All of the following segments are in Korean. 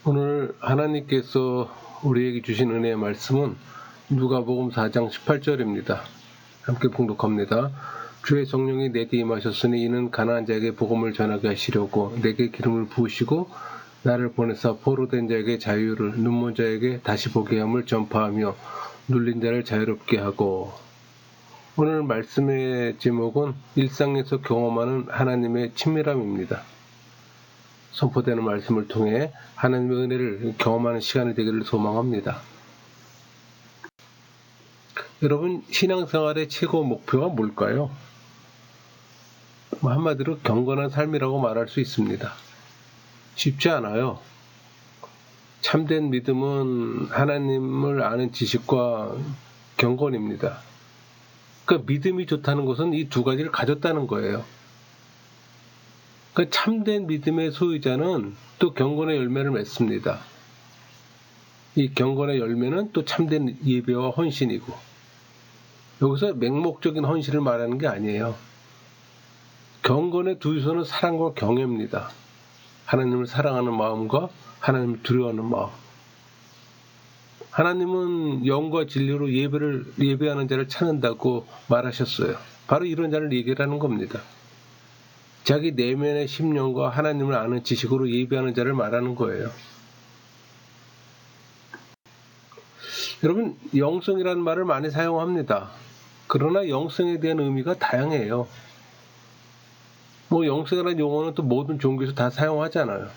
오늘 하나님께서 우리에게 주신 은혜의 말씀은 누가복음 4장 18절입니다. 함께 봉독합니다. 주의 성령이 내게 임하셨으니 이는 가난한 자에게 복음을 전하게 하시려고 내게 기름을 부으시고 나를 보내사 포로된 자에게 자유를, 눈먼 자에게 다시 보게 함을 전파하며 눌린 자를 자유롭게 하고. 오늘 말씀의 제목은 일상에서 경험하는 하나님의 친밀함입니다. 선포되는 말씀을 통해 하나님의 은혜를 경험하는 시간이 되기를 소망합니다. 여러분, 신앙생활의 최고 목표가 뭘까요? 한마디로 경건한 삶이라고 말할 수 있습니다. 쉽지 않아요. 참된 믿음은 하나님을 아는 지식과 경건입니다. 그러니까 믿음이 좋다는 것은 이 두 가지를 가졌다는 거예요. 그 참된 믿음의 소유자는 또 경건의 열매를 맺습니다. 이 경건의 열매는 또 참된 예배와 헌신이고, 여기서 맹목적인 헌신을 말하는 게 아니에요. 경건의 두 요소는 사랑과 경외입니다. 하나님을 사랑하는 마음과 하나님을 두려워하는 마음. 하나님은 영과 진리로 예배하는 자를 찾는다고 말하셨어요. 바로 이런 자를 얘기하는 겁니다. 자기 내면의 심령과 하나님을 아는 지식으로 예배하는 자를 말하는 거예요. 여러분, 영성이라는 말을 많이 사용합니다. 그러나 영성에 대한 의미가 다양해요. 영성이라는 용어는 또 모든 종교에서 다 사용하잖아요.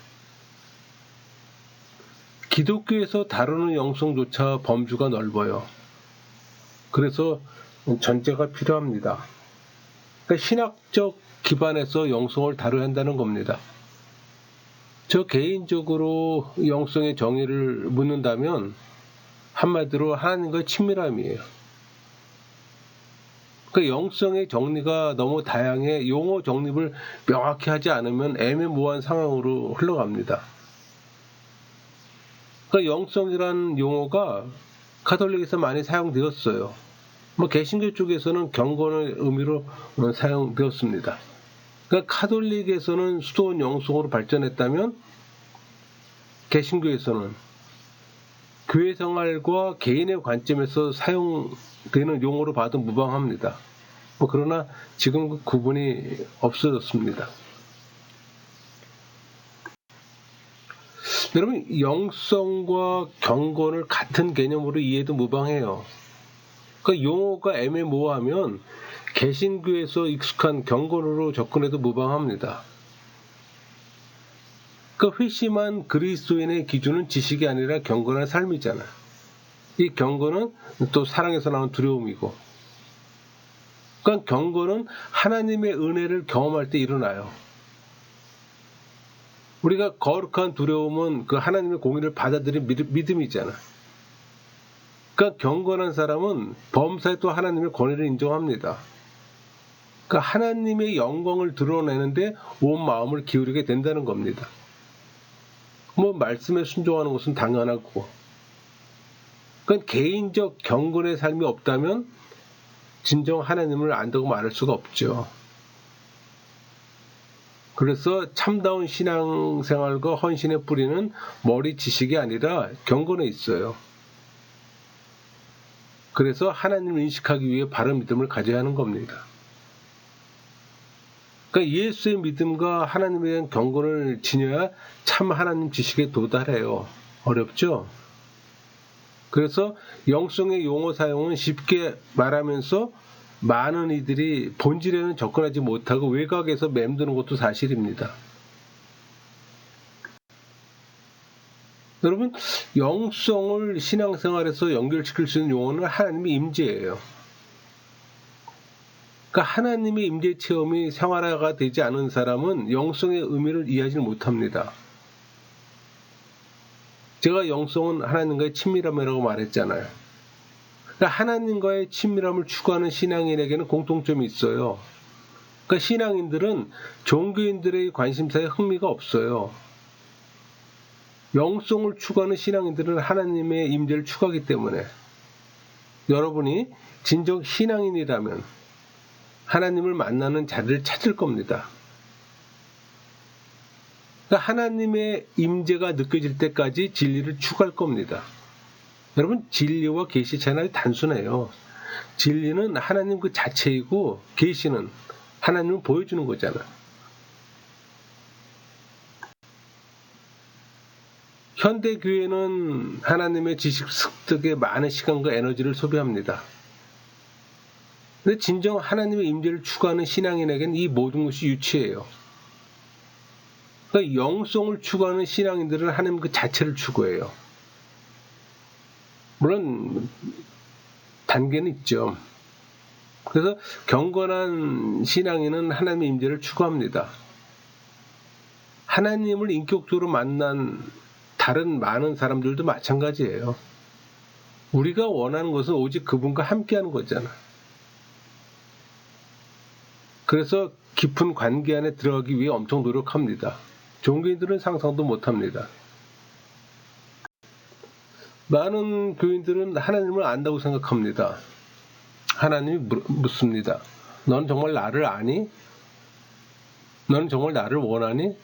기독교에서 다루는 영성조차 범주가 넓어요. 그래서 전제가 필요합니다. 그러니까 신학적 기반에서 영성을 다뤄야 한다는 겁니다. 저 개인적으로 영성의 정의를 묻는다면 한마디로 하나님과의 친밀함이에요. 그 영성의 정리가 너무 다양해 용어 정립을 명확히 하지 않으면 애매모호한 상황으로 흘러갑니다. 그 영성이라는 용어가 가톨릭에서 많이 사용되었어요. 개신교 쪽에서는 경건의 의미로 사용되었습니다. 그러니까 가톨릭에서는 수도원 영성으로 발전했다면 개신교에서는 교회 생활과 개인의 관점에서 사용되는 용어로 봐도 무방합니다. 그러나 지금 그 구분이 없어졌습니다. 여러분, 영성과 경건을 같은 개념으로 이해해도 무방해요. 그 용어가 애매모호하면 개신교에서 익숙한 경건으로 접근해도 무방합니다. 그 회심한 그리스도인의 기준은 지식이 아니라 경건한 삶이잖아요. 이 경건은 또 사랑에서 나온 두려움이고, 그러니까 경건은 하나님의 은혜를 경험할 때 일어나요. 우리가 거룩한 두려움은 그 하나님의 공의를 받아들인 믿음이잖아. 그러니까 경건한 사람은 범사에 또 하나님의 권위를 인정합니다. 그러니까 하나님의 영광을 드러내는데 온 마음을 기울이게 된다는 겁니다. 말씀에 순종하는 것은 당연하고, 그러니까 개인적 경건의 삶이 없다면 진정 하나님을 안다고 말할 수가 없죠. 그래서 참다운 신앙생활과 헌신의 뿌리는 머리 지식이 아니라 경건에 있어요. 그래서 하나님을 인식하기 위해 바른 믿음을 가져야 하는 겁니다. 그러니까 예수의 믿음과 하나님에 대한 경건을 지녀야 참 하나님 지식에 도달해요. 어렵죠? 그래서 영성의 용어 사용은 쉽게 말하면서 많은 이들이 본질에는 접근하지 못하고 외곽에서 맴드는 것도 사실입니다. 여러분, 영성을 신앙생활에서 연결시킬 수 있는 용어는 하나님의 임재예요. 그러니까 하나님의 임재 체험이 생활화가 되지 않은 사람은 영성의 의미를 이해하지 못합니다. 제가 영성은 하나님과의 친밀함이라고 말했잖아요. 그러니까 하나님과의 친밀함을 추구하는 신앙인에게는 공통점이 있어요. 그러니까 신앙인들은 종교인들의 관심사에 흥미가 없어요. 영성을 추구하는 신앙인들은 하나님의 임재를 추구하기 때문에 여러분이 진정 신앙인이라면 하나님을 만나는 자리를 찾을 겁니다. 그러니까 하나님의 임재가 느껴질 때까지 진리를 추구할 겁니다. 여러분, 진리와 계시 차이는 단순해요. 진리는 하나님 그 자체이고 계시는 하나님을 보여주는 거잖아. 현대 교회는 하나님의 지식 습득에 많은 시간과 에너지를 소비합니다. 근데 진정 하나님의 임재를 추구하는 신앙인에게는 이 모든 것이 유치해요. 그러니까 영성을 추구하는 신앙인들은 하나님 그 자체를 추구해요. 물론 단계는 있죠. 그래서 경건한 신앙인은 하나님의 임재를 추구합니다. 하나님을 인격적으로 만난 다른 많은 사람들도 마찬가지예요. 우리가 원하는 것은 오직 그분과 함께하는 거잖아. 그래서 깊은 관계 안에 들어가기 위해 엄청 노력합니다. 종교인들은 상상도 못합니다. 많은 교인들은 하나님을 안다고 생각합니다. 하나님이 묻습니다. 너는 정말 나를 아니? 너는 정말 나를 원하니?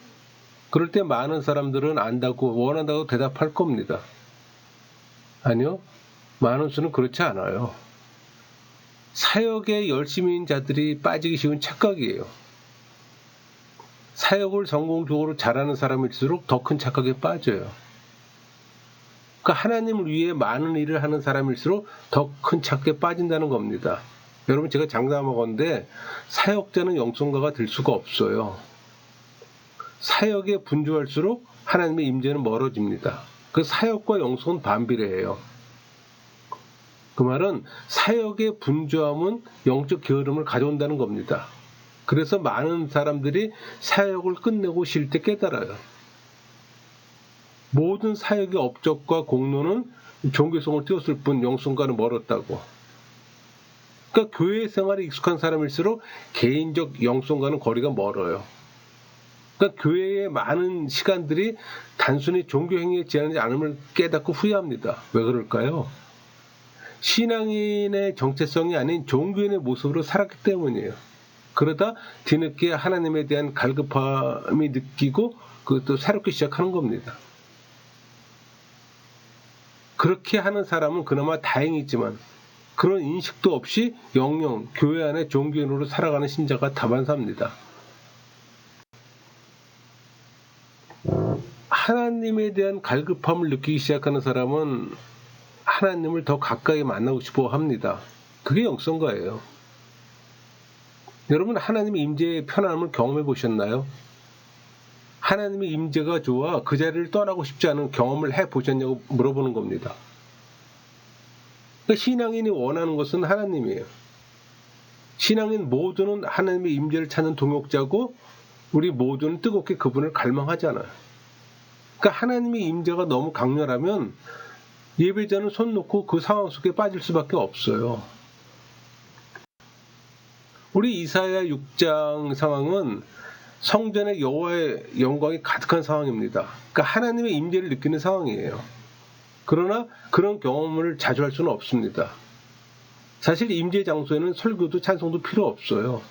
그럴 때 많은 사람들은 안다고 원한다고 대답할 겁니다. 아니요. 많은 수는 그렇지 않아요. 사역에 열심인 자들이 빠지기 쉬운 착각이에요. 사역을 성공적으로 잘하는 사람일수록 더 큰 착각에 빠져요. 그러니까 하나님을 위해 많은 일을 하는 사람일수록 더 큰 착각에 빠진다는 겁니다. 여러분, 제가 장담하건대 사역자는 영성가가 될 수가 없어요. 사역에 분주할수록 하나님의 임재는 멀어집니다. 그 사역과 영성은 반비례해요. 그 말은 사역의 분주함은 영적 게으름을 가져온다는 겁니다. 그래서 많은 사람들이 사역을 끝내고 쉴 때 깨달아요. 모든 사역의 업적과 공로는 종교성을 띄웠을 뿐 영성과는 멀었다고. 그러니까 교회 생활에 익숙한 사람일수록 개인적 영성과는 거리가 멀어요. 그러니까 교회의 많은 시간들이 단순히 종교 행위에 지나지 않음을 깨닫고 후회합니다. 왜 그럴까요? 신앙인의 정체성이 아닌 종교인의 모습으로 살았기 때문이에요. 그러다 뒤늦게 하나님에 대한 갈급함이 느끼고 그것도 새롭게 시작하는 겁니다. 그렇게 하는 사람은 그나마 다행이지만 그런 인식도 없이 영영 교회 안에 종교인으로 살아가는 신자가 다반사입니다. 하나님에 대한 갈급함을 느끼기 시작하는 사람은 하나님을 더 가까이 만나고 싶어 합니다. 그게 영성가예요. 여러분, 하나님의 임재의 편안함을 경험해 보셨나요? 하나님의 임재가 좋아 그 자리를 떠나고 싶지 않은 경험을 해 보셨냐고 물어보는 겁니다. 그러니까 신앙인이 원하는 것은 하나님이에요. 신앙인 모두는 하나님의 임재를 찾는 동역자고 우리 모두는 뜨겁게 그분을 갈망하잖아요. 그러니까 하나님의 임재가 너무 강렬하면 예배자는 손 놓고 그 상황 속에 빠질 수밖에 없어요. 우리 이사야 6장 상황은 성전의 여호와의 영광이 가득한 상황입니다. 그러니까 하나님의 임재를 느끼는 상황이에요. 그러나 그런 경험을 자주 할 수는 없습니다. 사실 임재 장소에는 설교도 찬송도 필요 없어요.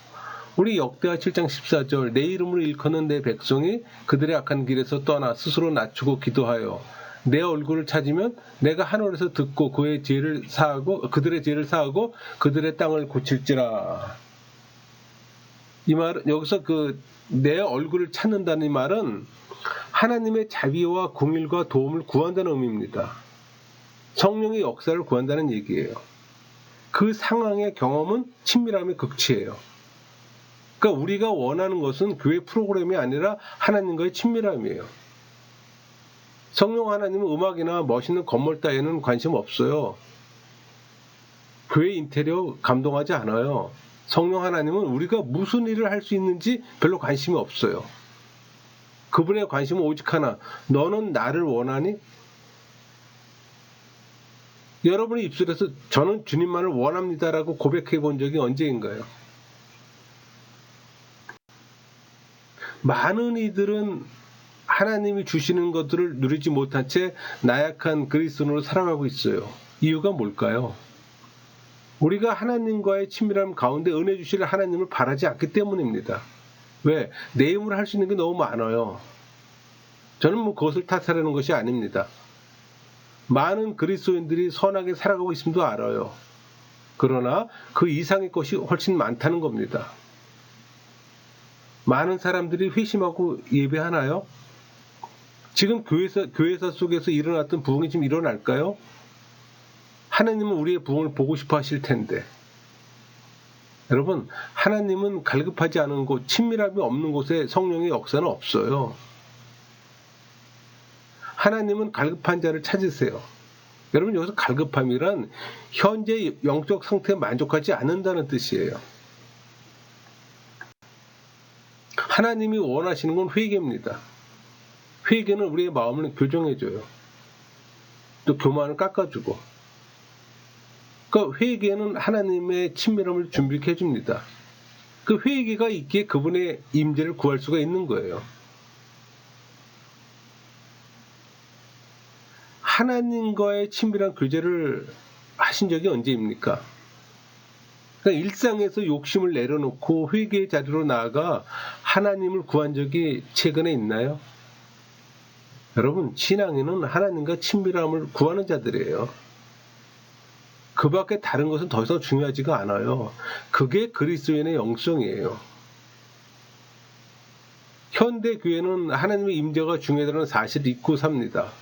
우리 역대하 7장 14절 내 이름으로 일컫는 내 백성이 그들의 악한 길에서 떠나 스스로 낮추고 기도하여 내 얼굴을 찾으면 내가 하늘에서 듣고 그들의 죄를 사하고 그들의 땅을 고칠지라. 이 말은 여기서 내 얼굴을 찾는다는 말은 하나님의 자비와 공일과 도움을 구한다는 의미입니다. 성령의 역사를 구한다는 얘기예요. 그 상황의 경험은 친밀함의 극치예요. 그러니까 우리가 원하는 것은 교회 프로그램이 아니라 하나님과의 친밀함이에요. 성령 하나님은 음악이나 멋있는 건물 따위에는 관심 없어요. 교회 인테리어 감동하지 않아요. 성령 하나님은 우리가 무슨 일을 할 수 있는지 별로 관심이 없어요. 그분의 관심은 오직 하나, 너는 나를 원하니? 여러분의 입술에서 저는 주님만을 원합니다라고 고백해 본 적이 언제인가요? 많은 이들은 하나님이 주시는 것들을 누리지 못한 채 나약한 그리스도인으로 살아가고 있어요. 이유가 뭘까요? 우리가 하나님과의 친밀함 가운데 은혜 주실 하나님을 바라지 않기 때문입니다. 왜? 내 힘으로 할 수 있는 게 너무 많아요. 저는 뭐 그것을 탓하려는 것이 아닙니다. 많은 그리스도인들이 선하게 살아가고 있음도 알아요. 그러나 그 이상의 것이 훨씬 많다는 겁니다. 많은 사람들이 회심하고 예배하나요? 지금 교회사 속에서 일어났던 부흥이 지금 일어날까요? 하나님은 우리의 부흥을 보고 싶어 하실 텐데. 여러분, 하나님은 갈급하지 않은 곳, 친밀함이 없는 곳에 성령의 역사는 없어요. 하나님은 갈급한 자를 찾으세요. 여러분, 여기서 갈급함이란 현재 영적 상태에 만족하지 않는다는 뜻이에요. 하나님이 원하시는 건 회개입니다. 회개는 우리의 마음을 교정해줘요. 또 교만을 깎아주고. 그러니까 회개는 하나님의 친밀함을 준비케 해줍니다. 그 회개가 있기에 그분의 임재를 구할 수가 있는 거예요. 하나님과의 친밀한 교제를 하신 적이 언제입니까? 그러니까 일상에서 욕심을 내려놓고 회개의 자리로 나아가 하나님을 구한 적이 최근에 있나요? 여러분, 신앙인은 하나님과 친밀함을 구하는 자들이에요. 그 밖에 다른 것은 더 이상 중요하지가 않아요. 그게 그리스도인의 영성이에요. 현대 교회는 하나님의 임재가 중요하다는 사실을 잊고 삽니다.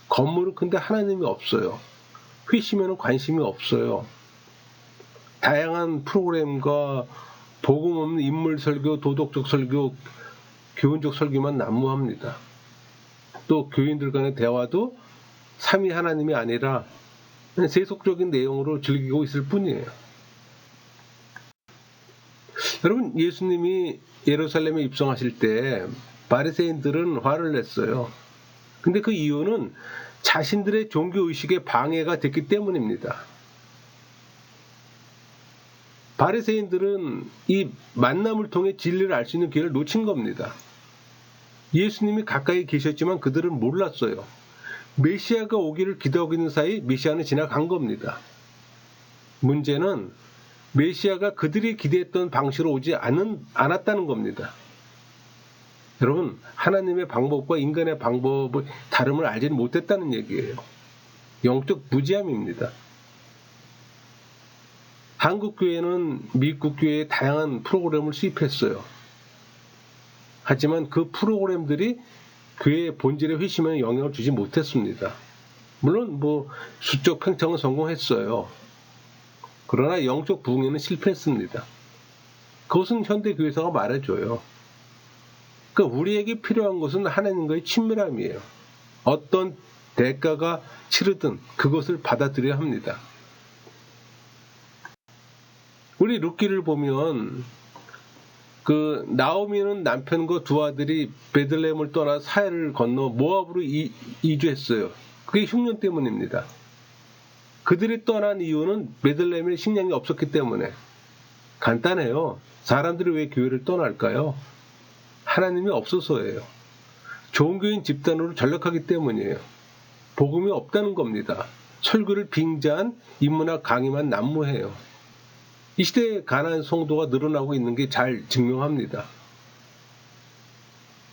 건물은 큰데 하나님이 없어요. 회심에는 관심이 없어요. 다양한 프로그램과 복음 없는 인물 설교, 도덕적 설교, 교훈적 설교만 난무합니다. 또 교인들 간의 대화도 삼위 하나님이 아니라 세속적인 내용으로 즐기고 있을 뿐이에요. 여러분, 예수님이 예루살렘에 입성하실 때 바리새인들은 화를 냈어요. 근데 그 이유는 자신들의 종교의식에 방해가 됐기 때문입니다. 바리새인들은 이 만남을 통해 진리를 알 수 있는 기회를 놓친 겁니다. 예수님이 가까이 계셨지만 그들은 몰랐어요. 메시아가 오기를 기다리고 있는 사이 메시아는 지나간 겁니다. 문제는 메시아가 그들이 기대했던 방식으로 오지 않았다는 겁니다. 여러분, 하나님의 방법과 인간의 방법의 다름을 알지 못했다는 얘기예요. 영적 무지함입니다. 한국 교회는 미국 교회에 다양한 프로그램을 수입했어요. 하지만 그 프로그램들이 교회의 본질의 회심에 영향을 주지 못했습니다. 물론 수적 팽창은 성공했어요. 그러나 영적 부흥에는 실패했습니다. 그것은 현대 교회사가 말해줘요. 그러니까 우리에게 필요한 것은 하나님과의 친밀함이에요. 어떤 대가가 치르든 그것을 받아들여야 합니다. 우리 룻기를 보면 그 나오미는 남편과 두 아들이 베들레헴을 떠나 사해를 건너 모압으로 이주했어요. 그게 흉년 때문입니다. 그들이 떠난 이유는 베들레헴에 식량이 없었기 때문에. 간단해요. 사람들이 왜 교회를 떠날까요? 하나님이 없어서예요. 종교인 집단으로 전락하기 때문이에요. 복음이 없다는 겁니다. 설교를 빙자한 인문학 강의만 난무해요. 이 시대에 가난한 성도가 늘어나고 있는 게 잘 증명합니다.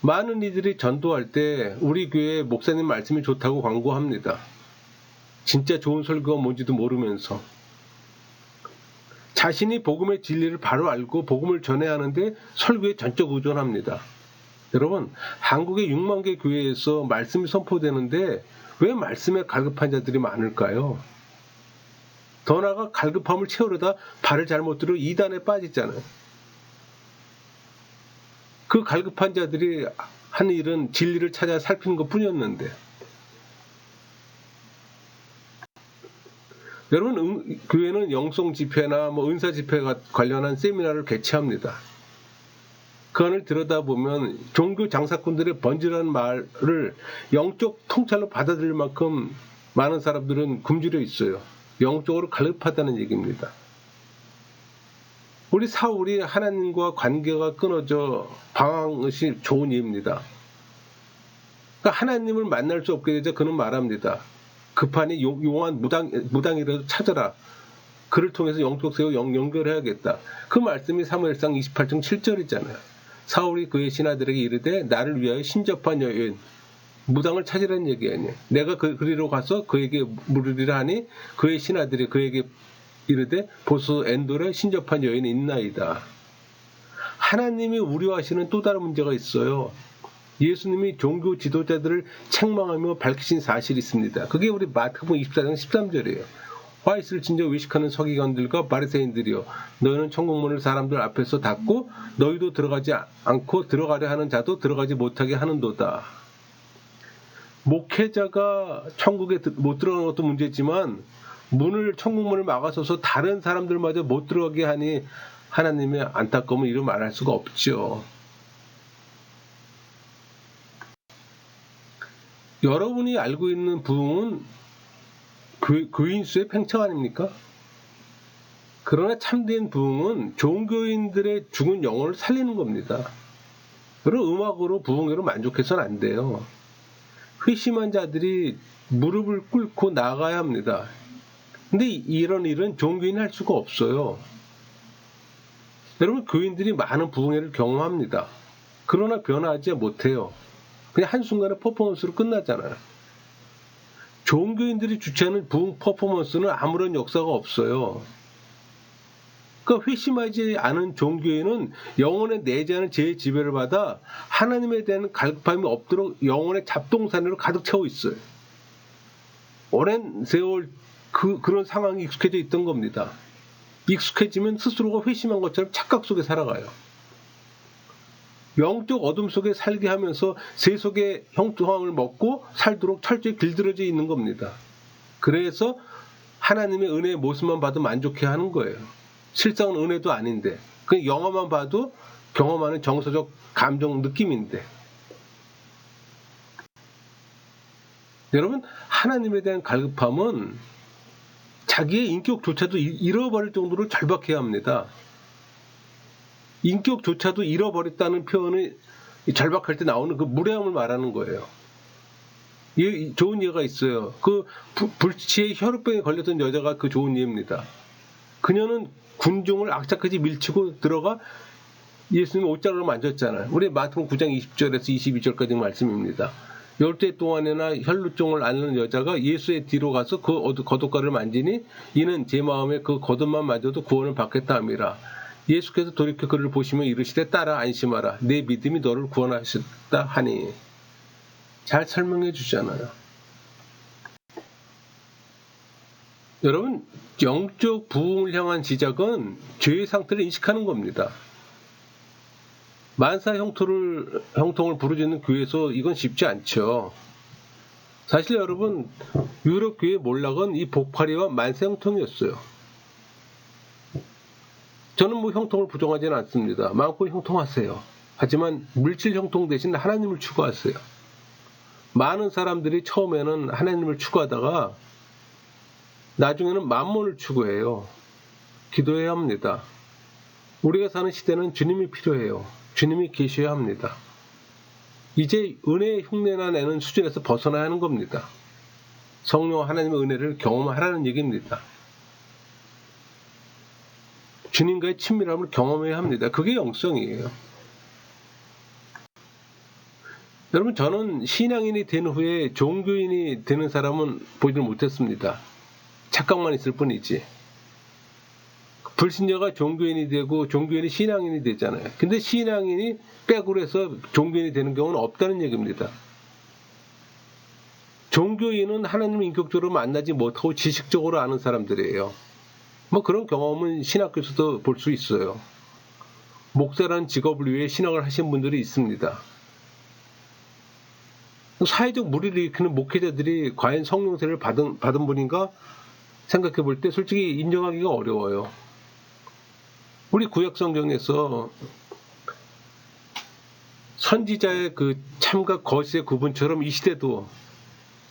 많은 이들이 전도할 때 우리 교회 목사님 말씀이 좋다고 광고합니다. 진짜 좋은 설교가 뭔지도 모르면서. 자신이 복음의 진리를 바로 알고 복음을 전해야 하는데 설교에 전적 의존합니다. 여러분, 한국의 6만 개 교회에서 말씀이 선포되는데 왜 말씀에 갈급한 자들이 많을까요? 더 나아가 갈급함을 채우려다 발을 잘못 들어 이단에 빠지잖아요. 그 갈급한 자들이 하는 일은 진리를 찾아 살피는 것뿐이었는데. 여러분, 교회는 영성 집회나 은사 집회가 관련한 세미나를 개최합니다. 그 안을 들여다보면 종교 장사꾼들의 번지르한 말을 영적 통찰로 받아들일 만큼 많은 사람들은 굶주려 있어요. 영적으로 갈급하다는 얘기입니다. 우리 사울이 하나님과 관계가 끊어져 방황한 것이 좋은 예입니다. 그러니까 하나님을 만날 수 없게 되자 그는 말합니다. 급하니 용한 무당이라도 찾아라. 그를 통해서 영적 세워 연결해야겠다. 그 말씀이 사무엘상 28장 7절이잖아요. 사울이 그의 신하들에게 이르되 나를 위하여 신접한 여인 무당을 찾으라는 얘기 아니에요. 내가 그리로 가서 그에게 물으리라 하니 그의 신하들이 그에게 이르되 보소 엔돌에 신접한 여인이 있나이다. 하나님이 우려하시는 또 다른 문제가 있어요. 예수님이 종교 지도자들을 책망하며 밝히신 사실이 있습니다. 그게 우리 마태복음 24장 13절이에요. 화 있을 진저 외식하는 서기관들과 바리새인들이여 너희는 천국문을 사람들 앞에서 닫고 너희도 들어가지 않고 들어가려 하는 자도 들어가지 못하게 하는도다. 목회자가 천국에 못 들어가는 것도 문제지만 천국문을 막아서서 다른 사람들마저 못 들어가게 하니 하나님의 안타까움을 이루 말할 수가 없죠. 여러분이 알고 있는 부흥은 교인수의 팽창 아닙니까? 그러나 참된 부흥은 종교인들의 죽은 영혼을 살리는 겁니다. 그리고 음악으로 부흥으로 만족해서는 안 돼요. 회심한 자들이 무릎을 꿇고 나가야 합니다. 근데 이런 일은 종교인이 할 수가 없어요. 여러분, 교인들이 많은 부흥회를 경험합니다. 그러나 변화하지 못해요. 그냥 한순간에 퍼포먼스로 끝나잖아요. 종교인들이 주최하는 부흥 퍼포먼스는 아무런 역사가 없어요. 그러니까 회심하지 않은 종교인은 영혼의 내재하는 죄의 지배를 받아 하나님에 대한 갈급함이 없도록 영혼의 잡동사니로 가득 채워 있어요. 오랜 세월 그런 상황이 익숙해져 있던 겁니다. 익숙해지면 스스로가 회심한 것처럼 착각 속에 살아가요. 영적 어둠 속에 살게 하면서 세속의 형통함을 먹고 살도록 철저히 길들여져 있는 겁니다. 그래서 하나님의 은혜의 모습만 봐도 만족해하는 거예요. 실상은 은혜도 아닌데 그냥 영화만 봐도 경험하는 정서적 감정 느낌인데 여러분, 하나님에 대한 갈급함은 자기의 인격조차도 잃어버릴 정도로 절박해야 합니다. 인격조차도 잃어버렸다는 표현이 절박할 때 나오는 그 무례함을 말하는 거예요. 좋은 예가 있어요. 그 불치의 혈우병에 걸렸던 여자가 그 좋은 예입니다. 그녀는 군중을 악착같이 밀치고 들어가 예수님 옷자락을 만졌잖아요. 우리 마태복음 9장 20절에서 22절까지 말씀입니다. 10대 동안이나 혈루증을 앓는 여자가 예수의 뒤로 가서 그 겉옷가를 만지니 이는 제 마음에 그 겉옷만 만져도 구원을 받겠다 함이라. 예수께서 돌이켜 그를 보시며 이르시되 딸아 안심하라. 내 믿음이 너를 구원하셨다 하니. 잘 설명해 주잖아요. 여러분, 영적 부흥을 향한 시작은 죄의 상태를 인식하는 겁니다. 만사 형통을 부르짖는 교회에서 이건 쉽지 않죠. 사실 여러분, 유럽 교회 몰락은 이 복파리와 만사 형통이었어요. 저는 형통을 부정하지는 않습니다. 마음껏 형통하세요. 하지만 물질 형통 대신 하나님을 추구하세요. 많은 사람들이 처음에는 하나님을 추구하다가 나중에는 만몬을 추구해요. 기도해야 합니다. 우리가 사는 시대는 주님이 필요해요. 주님이 계셔야 합니다. 이제 은혜의 흉내나 내는 수준에서 벗어나야 하는 겁니다. 성령 하나님의 은혜를 경험하라는 얘기입니다. 주님과의 친밀함을 경험해야 합니다. 그게 영성이에요. 여러분, 저는 신앙인이 된 후에 종교인이 되는 사람은 보지를 못했습니다. 착각만 있을 뿐이지. 불신자가 종교인이 되고 종교인이 신앙인이 되잖아요. 근데 신앙인이 백으로 해서 종교인이 되는 경우는 없다는 얘기입니다. 종교인은 하나님을 인격적으로 만나지 못하고 지식적으로 아는 사람들이에요. 그런 경험은 신학교에서도 볼 수 있어요. 목사라는 직업을 위해 신학을 하신 분들이 있습니다. 사회적 무리를 일으키는 목회자들이 과연 성령세를 받은 분인가 생각해 볼 때 솔직히 인정하기가 어려워요. 우리 구약 성경에서 선지자의 그 참과 거짓의 구분처럼 이 시대도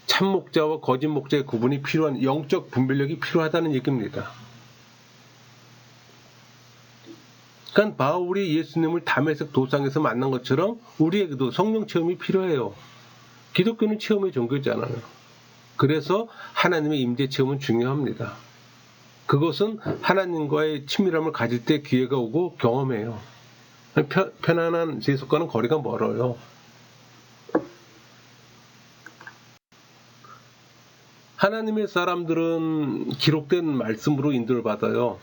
참 목자와 거짓 목자의 구분이 필요한 영적 분별력이 필요하다는 얘기입니다. 그러니까 바울이 예수님을 다메섹 도상에서 만난 것처럼 우리에게도 성령 체험이 필요해요. 기독교는 체험의 종교잖아요. 그래서 하나님의 임재 체험은 중요합니다. 그것은 하나님과의 친밀함을 가질 때 기회가 오고 경험해요. 편안한 세속과는 거리가 멀어요. 하나님의 사람들은 기록된 말씀으로 인도를 받아요.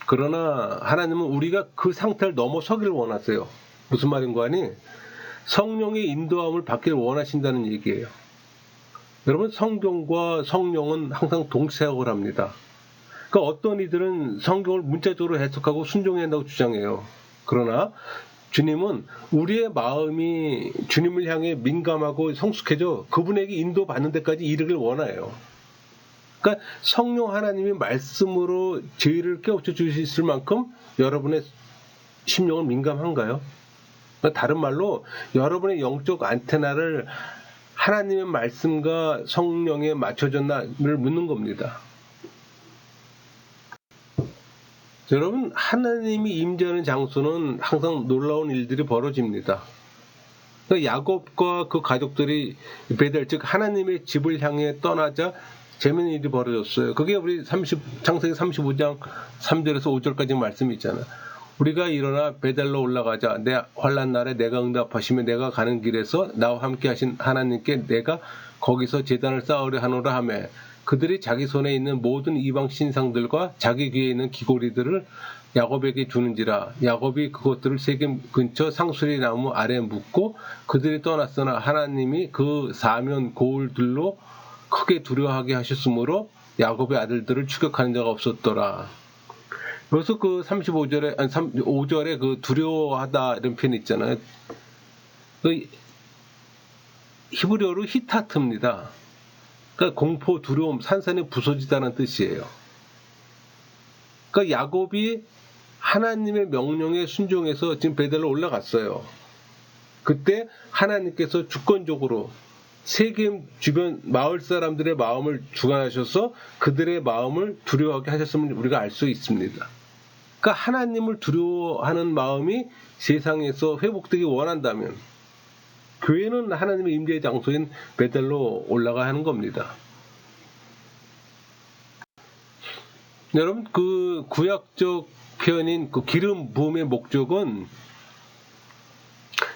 그러나 하나님은 우리가 그 상태를 넘어서기를 원하세요. 무슨 말인가 하니 성령의 인도함을 받기를 원하신다는 얘기예요. 여러분, 성경과 성령은 항상 동시작용을 합니다. 그러니까 어떤 이들은 성경을 문자적으로 해석하고 순종해야 한다고 주장해요. 그러나 주님은 우리의 마음이 주님을 향해 민감하고 성숙해져 그분에게 인도받는 데까지 이르길 원해요. 그러니까 성령 하나님이 말씀으로 죄를 깨우쳐 주실 만큼 여러분의 심령은 민감한가요? 그러니까 다른 말로 여러분의 영적 안테나를 하나님의 말씀과 성령에 맞춰졌나를 묻는 겁니다. 여러분, 하나님이 임재하는 장소는 항상 놀라운 일들이 벌어집니다. 그러니까 야곱과 그 가족들이 베델, 즉 하나님의 집을 향해 떠나자 재미있는 일이 벌어졌어요. 그게 우리 창세기 35장 3절에서 5절까지 말씀이 있잖아요. 우리가 일어나 베델로 올라가자. 내 환난 날에 내가 응답하시며 내가 가는 길에서 나와 함께 하신 하나님께 내가 거기서 제단을 쌓으려 하노라 하며 그들이 자기 손에 있는 모든 이방 신상들과 자기 귀에 있는 귀고리들을 야곱에게 주는지라. 야곱이 그것들을 세겜 근처 상수리 나무 아래에 묻고 그들이 떠났으나 하나님이 그 사면 고울들로 크게 두려워하게 하셨으므로 야곱의 아들들을 추격하는 자가 없었더라. 그래서 그 5절에 그 두려워하다 이런 표현이 있잖아요. 그 히브리어로 히타트입니다. 그러니까 공포, 두려움, 산산이 부서지다는 뜻이에요. 그러니까 야곱이 하나님의 명령에 순종해서 지금 베델로 올라갔어요. 그때 하나님께서 주권적으로 세겜 주변 마을 사람들의 마음을 주관하셔서 그들의 마음을 두려워하게 하셨음을 우리가 알 수 있습니다. 그러니까 하나님을 두려워하는 마음이 세상에서 회복되기 원한다면 교회는 하나님의 임재의 장소인 베델로 올라가야 하는 겁니다. 여러분, 그 구약적 표현인 그 기름 부음의 목적은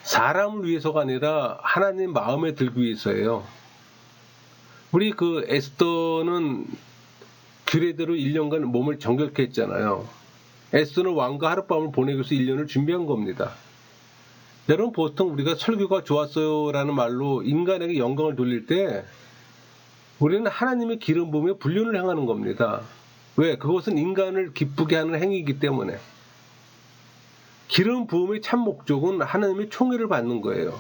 사람을 위해서가 아니라 하나님 마음에 들기 위해서예요. 우리 그 에스더는 규례대로 1년간 몸을 정결케 했잖아요. 에스더는 왕과 하룻밤을 보내기 위해서 1년을 준비한 겁니다. 여러분, 보통 우리가 설교가 좋았어요 라는 말로 인간에게 영광을 돌릴 때 우리는 하나님의 기름 부음에 불륜을 행하는 겁니다. 왜? 그것은 인간을 기쁘게 하는 행위이기 때문에. 기름 부음의 참 목적은 하나님의 총애를 받는 거예요.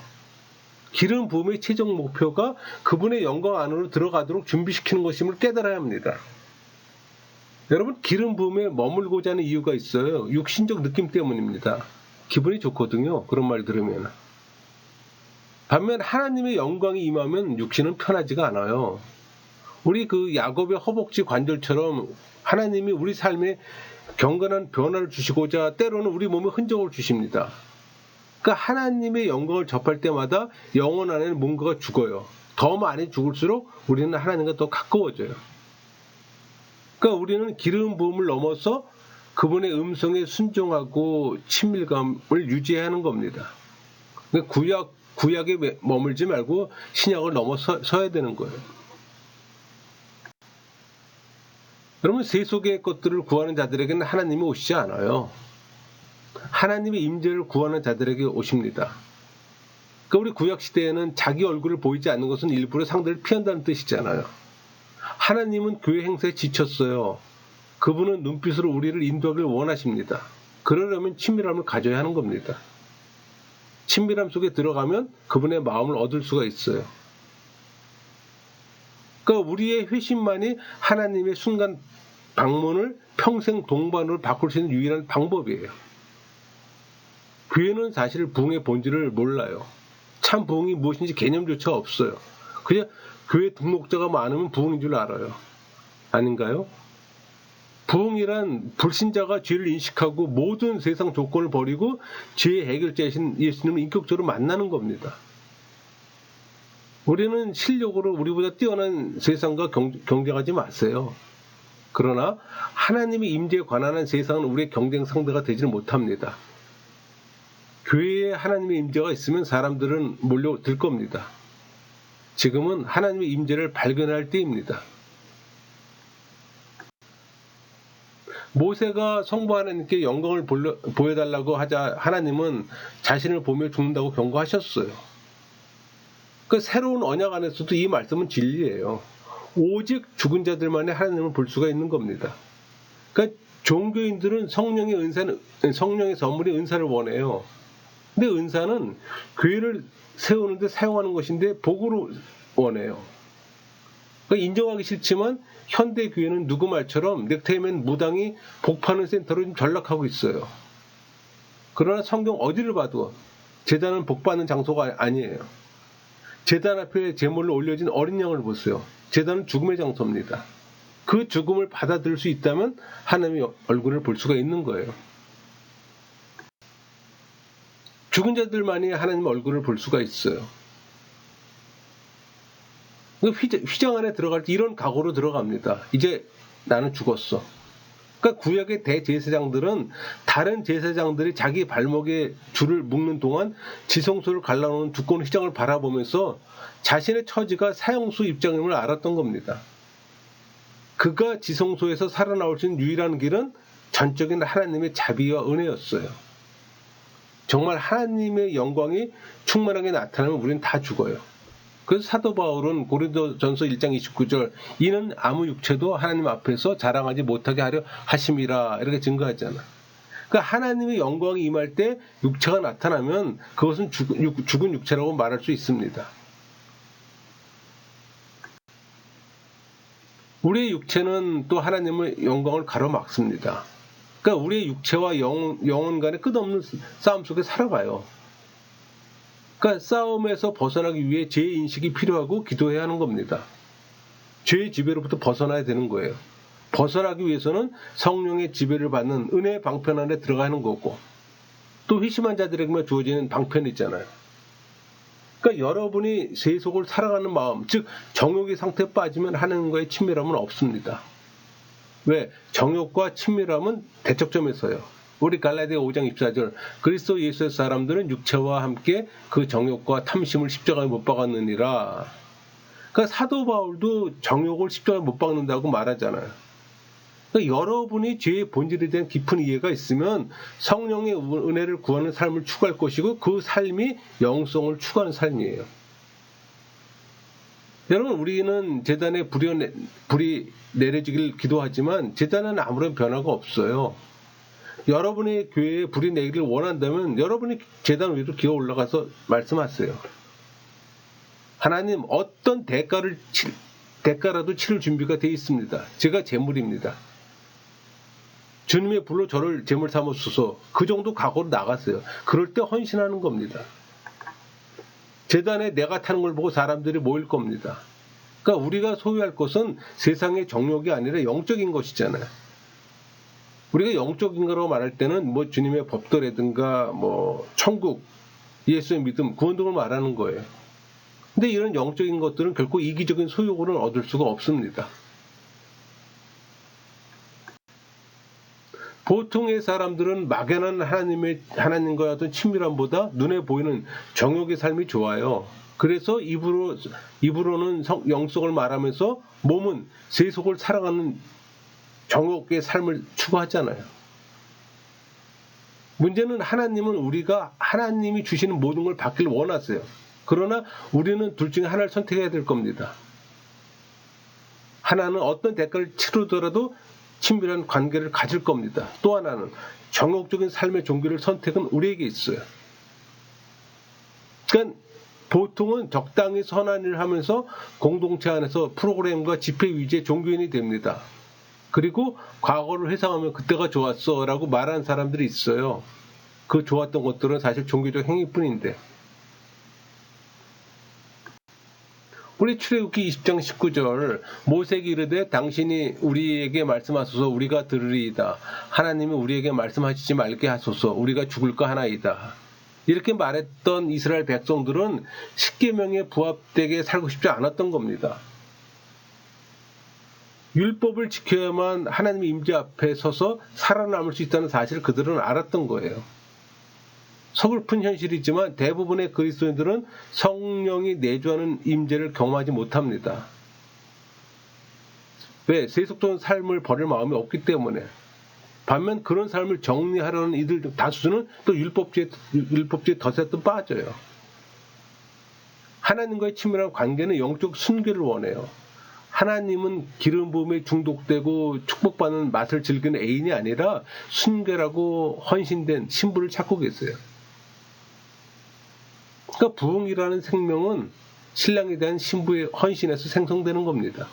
기름 부음의 최종 목표가 그분의 영광 안으로 들어가도록 준비시키는 것임을 깨달아야 합니다. 여러분, 기름 부음에 머물고자 하는 이유가 있어요. 육신적 느낌 때문입니다. 기분이 좋거든요. 그런 말 들으면. 반면 하나님의 영광이 임하면 육신은 편하지가 않아요. 우리 그 야곱의 허벅지 관절처럼 하나님이 우리 삶에 경건한 변화를 주시고자 때로는 우리 몸에 흔적을 주십니다. 그러니까 하나님의 영광을 접할 때마다 영혼 안에는 뭔가가 죽어요. 더 많이 죽을수록 우리는 하나님과 더 가까워져요. 그러니까 우리는 기름 부음을 넘어서 그분의 음성에 순종하고 친밀감을 유지해야 하는 겁니다. 그러니까 구약에 머물지 말고 신약을 넘어서야 되는 거예요. 여러분, 세속의 것들을 구하는 자들에게는 하나님이 오시지 않아요. 하나님의 임재를 구하는 자들에게 오십니다. 그러니까 우리 구약시대에는 자기 얼굴을 보이지 않는 것은 일부러 상대를 피한다는 뜻이잖아요. 하나님은 교회 행사에 지쳤어요. 그분은 눈빛으로 우리를 인도하길 원하십니다. 그러려면 친밀함을 가져야 하는 겁니다. 친밀함 속에 들어가면 그분의 마음을 얻을 수가 있어요. 그러니까 우리의 회심만이 하나님의 순간 방문을 평생 동반으로 바꿀 수 있는 유일한 방법이에요. 교회는 사실 부흥의 본질을 몰라요. 참 부흥이 무엇인지 개념조차 없어요. 그냥 교회 등록자가 많으면 부흥인 줄 알아요. 아닌가요? 부흥이란 불신자가 죄를 인식하고 모든 세상 조건을 버리고 죄의 해결자이신 예수님을 인격적으로 만나는 겁니다. 우리는 실력으로 우리보다 뛰어난 세상과 경쟁하지 마세요. 그러나 하나님의 임재에 관한 세상은 우리의 경쟁 상대가 되지는 못합니다. 교회에 하나님의 임재가 있으면 사람들은 몰려들 겁니다. 지금은 하나님의 임재를 발견할 때입니다. 모세가 성부 하나님께 영광을 보여달라고 하자 하나님은 자신을 보며 죽는다고 경고하셨어요. 그 새로운 언약 안에서도 이 말씀은 진리예요. 오직 죽은 자들만이 하나님을 볼 수가 있는 겁니다. 그러니까 종교인들은 성령의 선물이 은사를 원해요. 근데 은사는 교회를 세우는데 사용하는 것인데 복으로 원해요. 그러니까 인정하기 싫지만 현대 교회는 누구 말처럼 넥타이맨 무당이 복 파는 센터로 좀 전락하고 있어요. 그러나 성경 어디를 봐도 제단은 복 받는 장소가 아니에요. 제단 앞에 제물로 올려진 어린 양을 보세요. 제단은 죽음의 장소입니다. 그 죽음을 받아들일 수 있다면 하나님의 얼굴을 볼 수가 있는 거예요. 죽은 자들만이 하나님의 얼굴을 볼 수가 있어요. 휘장 안에 들어갈 때 이런 각오로 들어갑니다. 이제 나는 죽었어. 그러니까 구약의 대제사장들은 다른 제사장들이 자기 발목에 줄을 묶는 동안 지성소를 갈라놓은 두꺼운 휘장을 바라보면서 자신의 처지가 사형수 입장임을 알았던 겁니다. 그가 지성소에서 살아나올 수 있는 유일한 길은 전적인 하나님의 자비와 은혜였어요. 정말 하나님의 영광이 충만하게 나타나면 우리는 다 죽어요. 그래서 사도 바울은 고린도전서 1장 29절 이는 아무 육체도 하나님 앞에서 자랑하지 못하게 하려 하심이라 이렇게 증거하잖아. 그러니까 하나님의 영광이 임할 때 육체가 나타나면 그것은 죽은 육체라고 말할 수 있습니다. 우리의 육체는 또 하나님의 영광을 가로막습니다. 그러니까 우리의 육체와 영혼 간의 끝없는 싸움 속에 살아가요. 그러니까 싸움에서 벗어나기 위해 죄의 인식이 필요하고 기도해야 하는 겁니다. 죄의 지배로부터 벗어나야 되는 거예요. 벗어나기 위해서는 성령의 지배를 받는 은혜의 방편 안에 들어가는 거고 또 회심한 자들에게만 주어지는 방편이 있잖아요. 그러니까 여러분이 세속을 사랑하는 마음, 즉 정욕의 상태에 빠지면 하나님과의 친밀함은 없습니다. 왜? 정욕과 친밀함은 대척점에 서요. 우리 갈라디아 5장 24절 그리스도 예수의 사람들은 육체와 함께 그 정욕과 탐심을 십자가에 못 박았느니라. 그러니까 사도 바울도 정욕을 십자가에 못 박는다고 말하잖아요. 그러니까 여러분이 죄의 본질에 대한 깊은 이해가 있으면 성령의 은혜를 구하는 삶을 추구할 것이고 그 삶이 영성을 추구하는 삶이에요. 여러분 우리는 제단에 불이 내려지길 기도하지만 제단은 아무런 변화가 없어요. 여러분의 교회에 불이 내기를 원한다면 여러분이 제단 위로 기어 올라가서 말씀하세요. 하나님 어떤 대가라도 치를 준비가 되어 있습니다. 제가 제물입니다. 주님의 불로 저를 제물 삼으소서. 그 정도 각오로 나갔어요. 그럴 때 헌신하는 겁니다. 제단에 내가 타는 걸 보고 사람들이 모일 겁니다. 그러니까 우리가 소유할 것은 세상의 정욕이 아니라 영적인 것이잖아요. 우리가 영적인 거라고 말할 때는 뭐 주님의 법도라든가 뭐 천국, 예수의 믿음, 구원 등을 말하는 거예요. 근데 이런 영적인 것들은 결코 이기적인 소욕으로는 얻을 수가 없습니다. 보통의 사람들은 막연한 하나님과의 어떤 친밀함보다 눈에 보이는 정욕의 삶이 좋아요. 그래서 입으로는 영성을 말하면서 몸은 세속을 살아가는 정욕의 삶을 추구하잖아요. 문제는 하나님은 우리가 하나님이 주시는 모든 걸 받기를 원하세요. 그러나 우리는 둘 중에 하나를 선택해야 될 겁니다. 하나는 어떤 대가를 치르더라도 친밀한 관계를 가질 겁니다. 또 하나는 정욕적인 삶의 종교를 선택은 우리에게 있어요. 그러니까 보통은 적당히 선한 일을 하면서 공동체 안에서 프로그램과 집회 위주의 종교인이 됩니다. 그리고 과거를 회상하면 그때가 좋았어 라고 말하는 사람들이 있어요. 그 좋았던 것들은 사실 종교적 행위뿐인데. 우리 출애굽기 20장 19절 모세에게 이르되 당신이 우리에게 말씀하소서 우리가 들으리이다. 하나님이 우리에게 말씀하시지 말게 하소서 우리가 죽을까 하나이다. 이렇게 말했던 이스라엘 백성들은 십계명에 부합되게 살고 싶지 않았던 겁니다. 율법을 지켜야만 하나님의 임재 앞에 서서 살아남을 수 있다는 사실을 그들은 알았던 거예요. 서글픈 현실이지만 대부분의 그리스도인들은 성령이 내주하는 임재를 경험하지 못합니다. 왜? 세속적인 삶을 버릴 마음이 없기 때문에. 반면 그런 삶을 정리하려는 이들 다수는 또 율법주의 덫에 또 빠져요. 하나님과의 친밀한 관계는 영적 순결을 원해요. 하나님은 기름 부음에 중독되고 축복받는 맛을 즐기는 애인이 아니라 순결하고 헌신된 신부를 찾고 계세요. 그러니까 부흥이라는 생명은 신랑에 대한 신부의 헌신에서 생성되는 겁니다.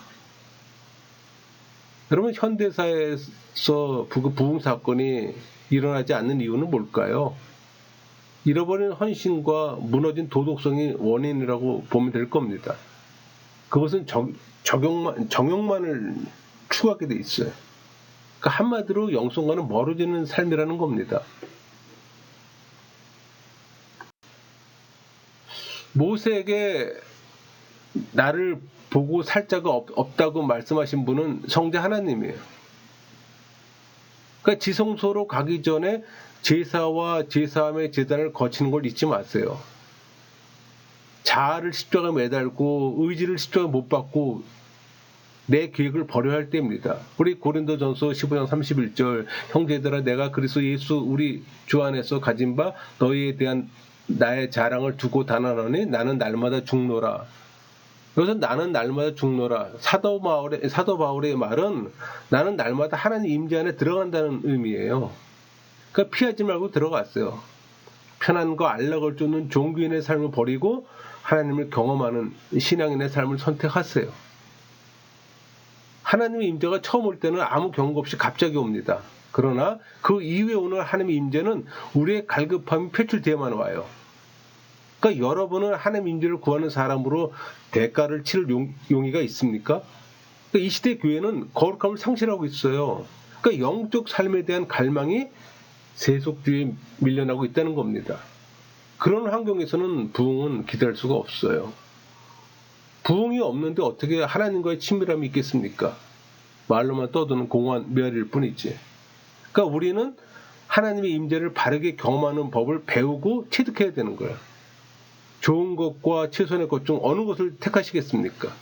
여러분, 현대사에서 부흥 사건이 일어나지 않는 이유는 뭘까요? 잃어버린 헌신과 무너진 도덕성이 원인이라고 보면 될 겁니다. 그것은 정욕만을 추구하게 돼 있어요. 그러니까 한마디로 영성과는 멀어지는 삶이라는 겁니다. 모세에게 나를 보고 살 자가 없다고 말씀하신 분은 성자 하나님이에요. 그러니까 지성소로 가기 전에 제사와 제사함의 제단을 거치는 걸 잊지 마세요. 자아를 십자가에 매달고 의지를 십자가에 못 박고 내 계획을 버려야 할 때입니다. 우리 고린도전서 15장 31절 형제들아 내가 그리스도 예수 우리 주 안에서 가진 바 너희에 대한 나의 자랑을 두고 단언하니 나는 날마다 죽노라. 여기서 나는 날마다 죽노라. 사도 바울의 말은 나는 날마다 하나님 임재 안에 들어간다는 의미예요. 그러니까 피하지 말고 들어갔어요. 편안과 안락을 쫓는 종교인의 삶을 버리고 하나님을 경험하는 신앙인의 삶을 선택하세요. 하나님의 임재가 처음 올 때는 아무 경고 없이 갑자기 옵니다. 그러나 그 이후에 오는 하나님의 임재는 우리의 갈급함이 표출되어만 와요. 그러니까 여러분은 하나님의 임재를 구하는 사람으로 대가를 치를 용의가 있습니까? 그러니까 이 시대 교회는 거룩함을 상실하고 있어요. 그러니까 영적 삶에 대한 갈망이 세속주의에 밀려나고 있다는 겁니다. 그런 환경에서는 부흥은 기대할 수가 없어요. 부흥이 없는데 어떻게 하나님과의 친밀함이 있겠습니까? 말로만 떠드는 공허한 메아리일 뿐이지. 그러니까 우리는 하나님의 임재를 바르게 경험하는 법을 배우고 체득해야 되는 거예요. 좋은 것과 최선의 것 중 어느 것을 택하시겠습니까?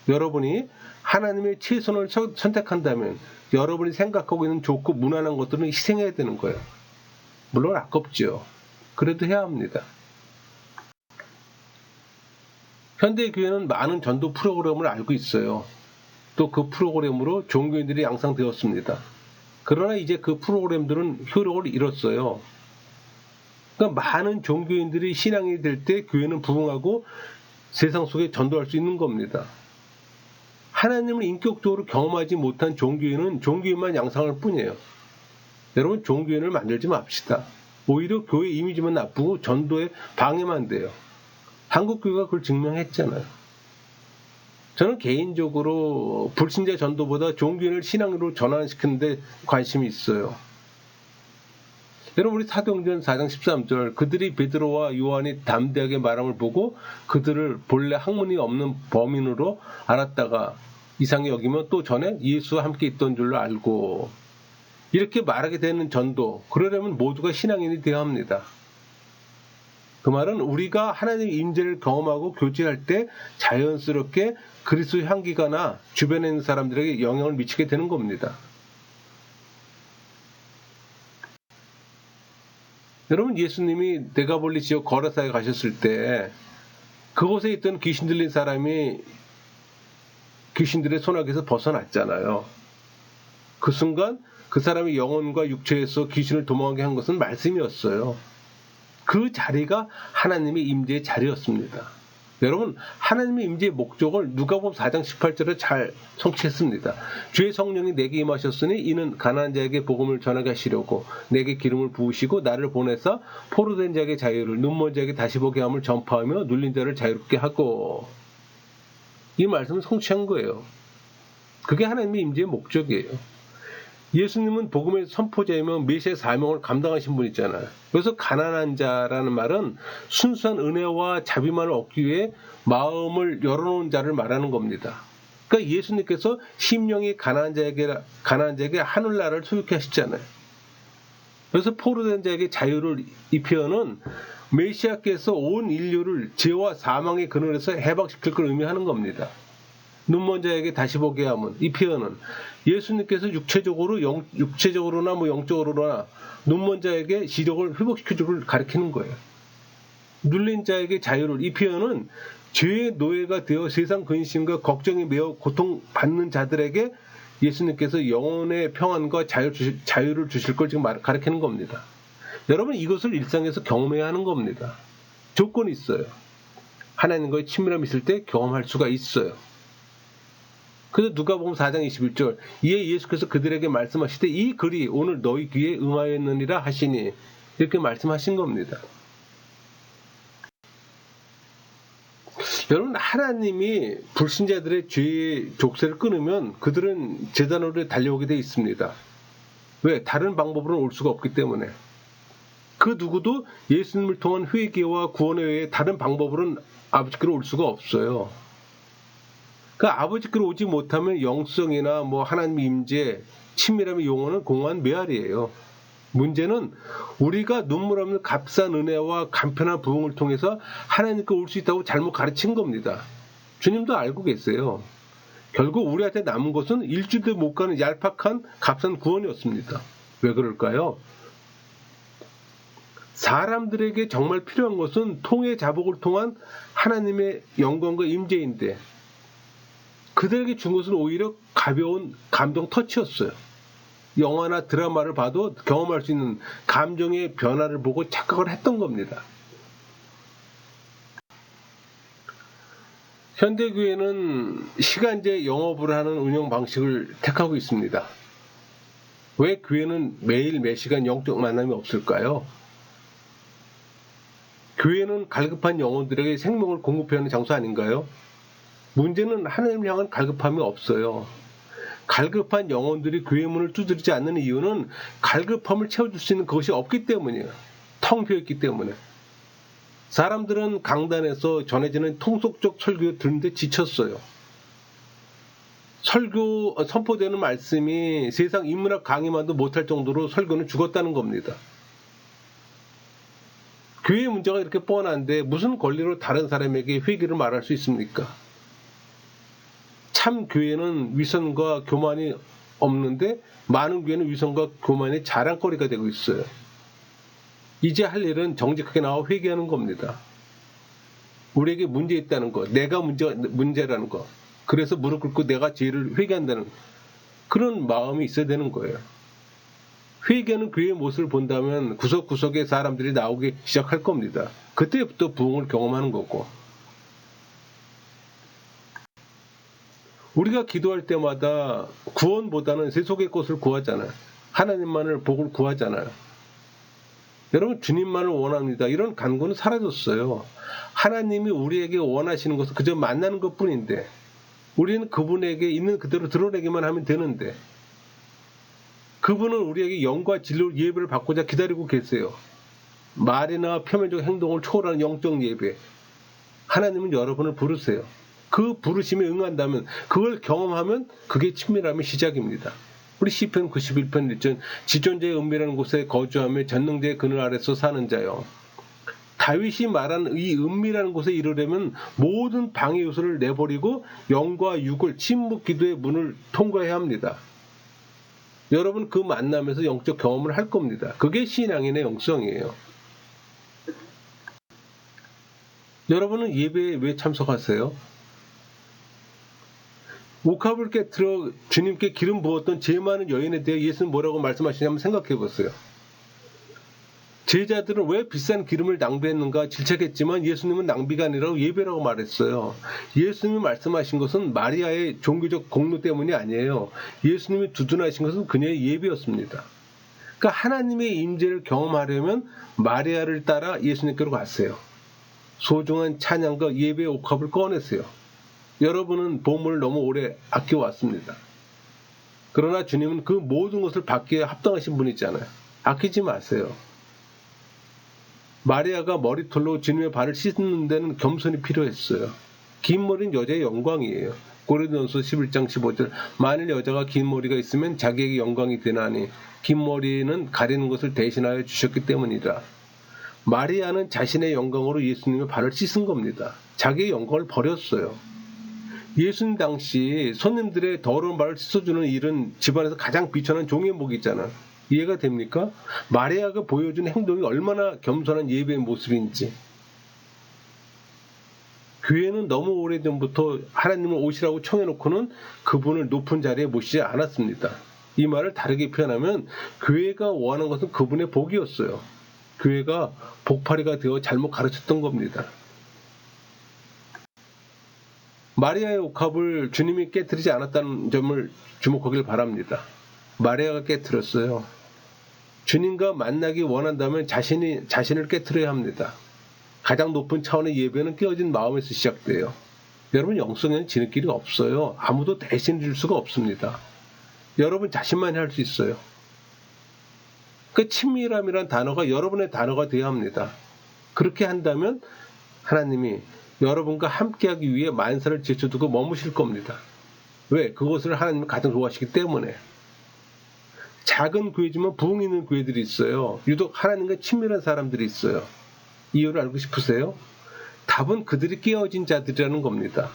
여러분이 하나님의 최선을 선택한다면 여러분이 생각하고 있는 좋고 무난한 것들은 희생해야 되는 거예요. 물론 아깝죠. 그래도 해야 합니다. 현대교회는 많은 전도 프로그램을 알고 있어요. 또 그 프로그램으로 종교인들이 양상되었습니다. 그러나 이제 그 프로그램들은 효력을 잃었어요. 그러니까 많은 종교인들이 신앙이 될 때 교회는 부흥하고 세상 속에 전도할 수 있는 겁니다. 하나님을 인격적으로 경험하지 못한 종교인은 종교인만 양상할 뿐이에요. 여러분, 종교인을 만들지 맙시다. 오히려 교회 이미지만 나쁘고 전도에 방해만 돼요. 한국교회가 그걸 증명했잖아요. 저는 개인적으로 불신자 전도보다 종교인을 신앙으로 전환시키는 데 관심이 있어요. 여러분, 우리 사도행전 4장 13절 그들이 베드로와 요한이 담대하게 말함을 보고 그들을 본래 학문이 없는 범인으로 알았다가 이상히 여기면 또 전에 예수와 함께 있던 줄로 알고, 이렇게 말하게 되는 전도, 그러려면 모두가 신앙인이 되어야 합니다. 그 말은 우리가 하나님의 임재를 경험하고 교제할 때 자연스럽게 그리스도의 향기가 나 주변에 있는 사람들에게 영향을 미치게 되는 겁니다. 여러분, 예수님이 데가볼리 지역 거라사에 가셨을 때 그곳에 있던 귀신 들린 사람이 귀신들의 손아귀에서 벗어났잖아요. 그 순간 그 사람의 영혼과 육체에서 귀신을 도망하게 한 것은 말씀이었어요. 그 자리가 하나님의 임재의 자리였습니다. 여러분, 하나님의 임재의 목적을 누가복음 4장 18절에 잘 성취했습니다. 주의 성령이 내게 임하셨으니 이는 가난한 자에게 복음을 전하게 하시려고 내게 기름을 부으시고 나를 보내사 포로된 자에게 자유를, 눈먼 자에게 다시 보게 함을 전파하며 눌린 자를 자유롭게 하고, 이 말씀을 성취한 거예요. 그게 하나님의 임재의 목적이에요. 예수님은 복음의 선포자이며 메시아 사명을 감당하신 분이잖아요. 그래서 가난한 자라는 말은 순수한 은혜와 자비만을 얻기 위해 마음을 열어놓은 자를 말하는 겁니다. 그러니까 예수님께서 심령이 가난한 자에게 하늘나라를 소유케 하시잖아요. 그래서 포로된 자에게 자유를 이 표현은 메시아께서 온 인류를 죄와 사망의 그늘에서 해방시킬 걸 의미하는 겁니다. 눈먼 자에게 다시 보게 함은, 이 표현은 예수님께서 육체적으로나 영적으로나 눈먼 자에게 시력을 회복시켜 주를 가리키는 거예요. 눌린 자에게 자유를, 이 표현은 죄의 노예가 되어 세상 근심과 걱정이 매어 고통받는 자들에게 예수님께서 영혼의 평안과 자유를 주실 걸 지금 가리키는 겁니다. 여러분, 이것을 일상에서 경험해야 하는 겁니다. 조건이 있어요. 하나님과의 친밀함이 있을 때 경험할 수가 있어요. 그래서 누가복음 4장 21절, 이에 예수께서 그들에게 말씀하시되 이 글이 오늘 너희 귀에 응하였느니라 하시니, 이렇게 말씀하신 겁니다. 여러분, 하나님이 불신자들의 죄의 족쇄를 끊으면 그들은 제단으로 달려오게 돼 있습니다. 왜? 다른 방법으로는 올 수가 없기 때문에. 그 누구도 예수님을 통한 회개와 구원에 외에 다른 방법으로는 아버지께로 올 수가 없어요. 그 아버지께로 오지 못하면 영성이나 하나님의 임재, 친밀함의 용어는 공허한 메아리예요. 문제는 우리가 눈물 없는 값싼 은혜와 간편한 부흥을 통해서 하나님께 올 수 있다고 잘못 가르친 겁니다. 주님도 알고 계세요. 결국 우리한테 남은 것은 일주일도 못 가는 얄팍한 값싼 구원이었습니다. 왜 그럴까요? 사람들에게 정말 필요한 것은 통해 자복을 통한 하나님의 영광과 임재인데, 그들에게 준 것은 오히려 가벼운 감동 터치였어요. 영화나 드라마를 봐도 경험할 수 있는 감정의 변화를 보고 착각을 했던 겁니다. 현대교회는 시간제 영업을 하는 운영 방식을 택하고 있습니다. 왜 교회는 매일 매시간 영적 만남이 없을까요? 교회는 갈급한 영혼들에게 생명을 공급해야 하는 장소 아닌가요? 문제는 하나님을 향한 갈급함이 없어요. 갈급한 영혼들이 교회 문을 두드리지 않는 이유는 갈급함을 채워줄 수 있는 그것이 없기 때문이에요. 텅 비어있기 때문에. 사람들은 강단에서 전해지는 통속적 설교 듣는데 지쳤어요. 선포되는 말씀이 세상 인문학 강의만도 못할 정도로 설교는 죽었다는 겁니다. 교회의 문제가 이렇게 뻔한데 무슨 권리로 다른 사람에게 회개를 말할 수 있습니까? 참 교회는 위선과 교만이 없는데 많은 교회는 위선과 교만의 자랑거리가 되고 있어요. 이제 할 일은 정직하게 나와 회개하는 겁니다. 우리에게 문제 있다는 것, 내가 문제라는 것, 그래서 무릎 꿇고 내가 죄를 회개한다는 그런 마음이 있어야 되는 거예요. 회개하는 교회의 모습을 본다면 구석구석에 사람들이 나오기 시작할 겁니다. 그때부터 부흥을 경험하는 거고. 우리가 기도할 때마다 구원보다는 세속의 것을 구하잖아요. 하나님만을 복을 구하잖아요. 여러분, 주님만을 원합니다. 이런 간구는 사라졌어요. 하나님이 우리에게 원하시는 것은 그저 만나는 것뿐인데, 우리는 그분에게 있는 그대로 드러내기만 하면 되는데, 그분은 우리에게 영과 진리로 예배를 받고자 기다리고 계세요. 말이나 표면적 행동을 초월하는 영적 예배. 하나님은 여러분을 부르세요. 그 부르심에 응한다면, 그걸 경험하면 그게 친밀함의 시작입니다. 우리 시편 91편 1절, 지존자의 은밀한 곳에 거주하며 전능자의 그늘 아래서 사는 자요. 다윗이 말한 이 은밀한 곳에 이르려면 모든 방해 요소를 내버리고 영과 육을 침묵 기도의 문을 통과해야 합니다. 여러분, 그 만남에서 영적 경험을 할 겁니다. 그게 신앙인의 영성이에요. 여러분은 예배에 왜 참석하세요? 옥합을 깨트려 주님께 기름 부었던 죄 많은 여인에 대해 예수는 뭐라고 말씀하시냐면 생각해 보세요. 제자들은 왜 비싼 기름을 낭비했는가 질책했지만 예수님은 낭비가 아니라 예배라고 말했어요. 예수님이 말씀하신 것은 마리아의 종교적 공로 때문이 아니에요. 예수님이 두둔하신 것은 그녀의 예배였습니다. 그러니까 하나님의 임재를 경험하려면 마리아를 따라 예수님께로 갔어요. 소중한 찬양과 예배의 옥합을 꺼내세요. 여러분은 보물을 너무 오래 아껴왔습니다. 그러나 주님은 그 모든 것을 받기에 합당하신 분이잖아요. 아끼지 마세요. 마리아가 머리털로 주님의 발을 씻는 데는 겸손이 필요했어요. 긴 머리는 여자의 영광이에요. 고린도전서 11장 15절 만일 여자가 긴 머리가 있으면 자기에게 영광이 되나니 긴 머리는 가리는 것을 대신하여 주셨기 때문이라. 마리아는 자신의 영광으로 예수님의 발을 씻은 겁니다. 자기의 영광을 버렸어요. 예수님 당시 손님들의 더러운 발을 씻어주는 일은 집안에서 가장 비천한 종의 목이잖아. 이해가 됩니까? 마리아가 보여준 행동이 얼마나 겸손한 예배의 모습인지. 교회는 너무 오래전부터 하나님을 오시라고 청해놓고는 그분을 높은 자리에 모시지 않았습니다. 이 말을 다르게 표현하면 교회가 원하는 것은 그분의 복이었어요. 교회가 복파리가 되어 잘못 가르쳤던 겁니다. 마리아의 옥합을 주님이 깨뜨리지 않았다는 점을 주목하길 바랍니다. 마리아가 깨뜨렸어요. 주님과 만나기 원한다면 자신을 깨뜨려야 합니다. 가장 높은 차원의 예배는 깨어진 마음에서 시작돼요. 여러분, 영성에는 지름길이 없어요. 아무도 대신 줄 수가 없습니다. 여러분 자신만이 할 수 있어요. 그 친밀함이란 단어가 여러분의 단어가 되어야 합니다. 그렇게 한다면 하나님이 여러분과 함께하기 위해 만사를 제쳐두고 머무실 겁니다. 왜? 그것을 하나님이 가장 좋아하시기 때문에. 작은 교회지만 부흥 있는 교회들이 있어요. 유독 하나님과 친밀한 사람들이 있어요. 이유를 알고 싶으세요? 답은 그들이 깨어진 자들이라는 겁니다.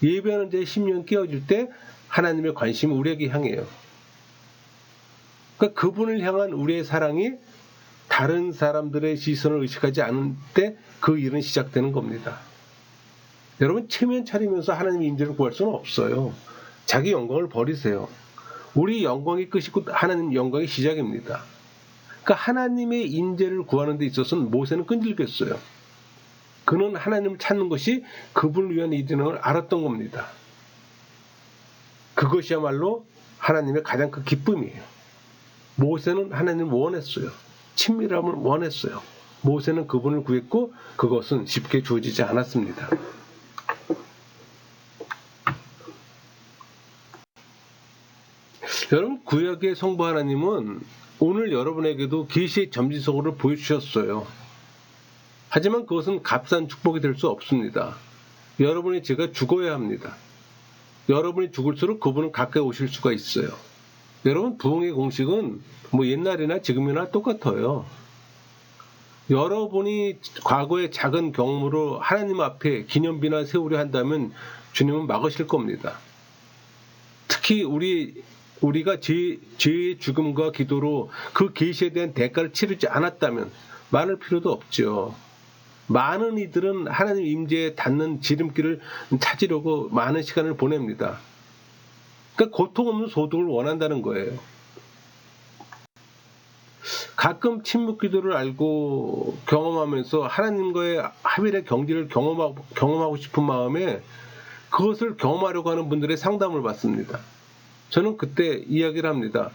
예배하는 자의 심령이 깨어질 때 하나님의 관심이 우리에게 향해요. 그러니까 그분을 향한 우리의 사랑이 다른 사람들의 시선을 의식하지 않을 때 그 일은 시작되는 겁니다. 여러분, 체면 차리면서 하나님의 임재를 구할 수는 없어요. 자기 영광을 버리세요. 우리 영광이 끝이고 하나님 영광이 시작입니다. 그러니까 하나님의 임재를 구하는 데 있어서는 모세는 끈질겼어요. 그는 하나님을 찾는 것이 그분을 위한 일이라는 걸 알았던 겁니다. 그것이야말로 하나님의 가장 큰 기쁨이에요. 모세는 하나님을 원했어요. 친밀함을 원했어요. 모세는 그분을 구했고 그것은 쉽게 주어지지 않았습니다. 여러분, 구약의 성부 하나님은 오늘 여러분에게도 계시의 점지석으로 보여주셨어요. 하지만 그것은 값싼 축복이 될 수 없습니다. 여러분의 죄가 죽어야 합니다. 여러분이 죽을수록 그분은 가까이 오실 수가 있어요. 여러분, 부흥의 공식은 옛날이나 지금이나 똑같아요. 여러분이 과거의 작은 경험으로 하나님 앞에 기념비나 세우려 한다면 주님은 막으실 겁니다. 특히 우리가 죄의 죽음과 기도로 그 계시에 대한 대가를 치르지 않았다면 많을 필요도 없죠. 많은 이들은 하나님 임재에 닿는 지름길을 찾으려고 많은 시간을 보냅니다. 그러니까 고통 없는 소득을 원한다는 거예요. 가끔 침묵 기도를 알고 경험하면서 하나님과의 합일의 경지를 경험하고 싶은 마음에 그것을 경험하려고 하는 분들의 상담을 받습니다. 저는 그때 이야기를 합니다.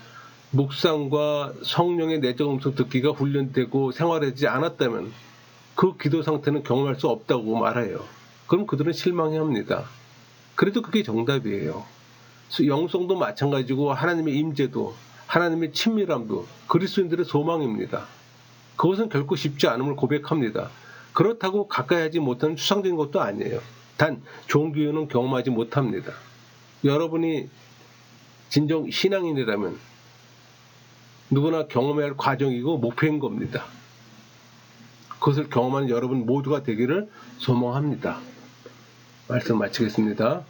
묵상과 성령의 내적 음성 듣기가 훈련되고 생활하지 않았다면 그 기도 상태는 경험할 수 없다고 말해요. 그럼 그들은 실망해합니다. 그래도 그게 정답이에요. 영성도 마찬가지고 하나님의 임재도 하나님의 친밀함도 그리스도인들의 소망입니다. 그것은 결코 쉽지 않음을 고백합니다. 그렇다고 가까이 하지 못하는 추상적인 것도 아니에요. 단 좋은 교회는 경험하지 못합니다. 여러분이 진정 신앙인이라면 누구나 경험해야 할 과정이고 목표인 겁니다. 그것을 경험하는 여러분 모두가 되기를 소망합니다. 말씀 마치겠습니다.